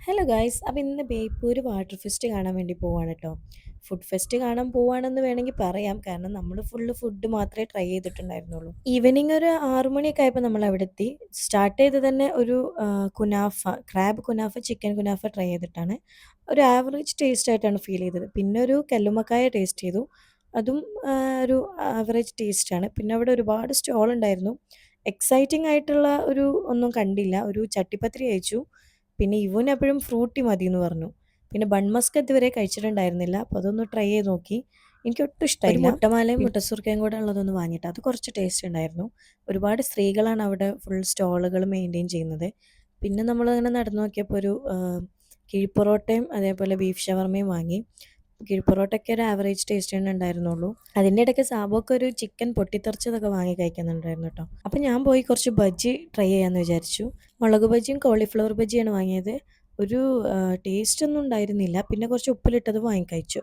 Hello guys. അപ്പോൾ ഇന്ന് Beypore water fest കാണാൻ വേണ്ടി പോവാണ് കേട്ടോ. ഫുഡ് ഫെസ്റ്റ് കാണാൻ പോവാണെന്ന് വേണമെങ്കിൽ പറയാം. കാരണം നമ്മൾ ഫുള്ള് ഫുഡ് മാത്രമേ ട്രൈ ചെയ്തിട്ടുണ്ടായിരുന്നുള്ളൂ. ഈവനിങ് ഒരു 6 മണിയൊക്കെ ആയപ്പോൾ നമ്മൾ അവിടെ എത്തി. സ്റ്റാർട്ട് ചെയ്തത് തന്നെ ഒരു kunafa, crab kunafa, chicken kunafa try ചെയ്തിട്ടാണ്. ഒരു ആവറേജ് ടേസ്റ്റ് ആയിട്ടാണ് ഫീൽ ചെയ്തത്. പിന്നെ ഒരു കല്ലുമ്മക്കായ ടേസ്റ്റ് ചെയ്തു. അതും ഒരു ആവറേജ് ടേസ്റ്റാണ്. പിന്നെ അവിടെ ഒരുപാട് സ്റ്റോൾ ഉണ്ടായിരുന്നു. എക്സൈറ്റിംഗ് ആയിട്ടുള്ള ഒരു ഒന്നും കണ്ടില്ല. ഒരു ചട്ടിപ്പത്തിരി കഴിച്ചു. പിന്നെ ഇവന് എപ്പോഴും ഫ്രൂട്ടി മതിയെന്ന് പറഞ്ഞു. പിന്നെ ബൺ മസ്ക് ഇതുവരെ കഴിച്ചിട്ടുണ്ടായിരുന്നില്ല. അപ്പോൾ അതൊന്ന് ട്രൈ ചെയ്ത് നോക്കി. എനിക്കൊട്ടും ഇഷ്ടമായില്ല. ഒരു മുട്ടമാലയും മുട്ടസുർക്കയും കൂടെ ഉള്ളതൊന്ന് വാങ്ങിയിട്ട് അത് കുറച്ച് ടേസ്റ്റ് ഉണ്ടായിരുന്നു. ഒരുപാട് സ്ത്രീകളാണ് അവിടെ ഫുൾ സ്റ്റോളുകൾ മെയിൻറ്റെയിൻ ചെയ്യുന്നത്. പിന്നെ നമ്മളങ്ങനെ നടന്നു നോക്കിയപ്പോൾ ഒരു കിഴിപ്പൊറോട്ടയും അതേപോലെ ബീഫ് ഷവർമയും വാങ്ങി. കിഴിപ്പൊറോട്ടയ്ക്ക് ഒരു ആവറേജ് ടേസ്റ്റ് തന്നെ ഉണ്ടായിരുന്നുള്ളൂ. അതിൻ്റെ ഇടയ്ക്ക് സാബുക്ക് ഒരു ചിക്കൻ പൊട്ടിത്തെറിച്ചതൊക്കെ വാങ്ങി കഴിക്കുന്നുണ്ടായിരുന്നു കേട്ടോ. അപ്പോൾ ഞാൻ പോയി കുറച്ച് ബജ്ജി ട്രൈ ചെയ്യാമെന്ന് വിചാരിച്ചു. മുളക് ബജ്ജിയും കോളിഫ്ലവർ ബജ്ജിയാണ് വാങ്ങിയത്. ഒരു ടേസ്റ്റ് ഒന്നും ഉണ്ടായിരുന്നില്ല. പിന്നെ കുറച്ച് ഉപ്പിലിട്ടത് വാങ്ങി കഴിച്ചു.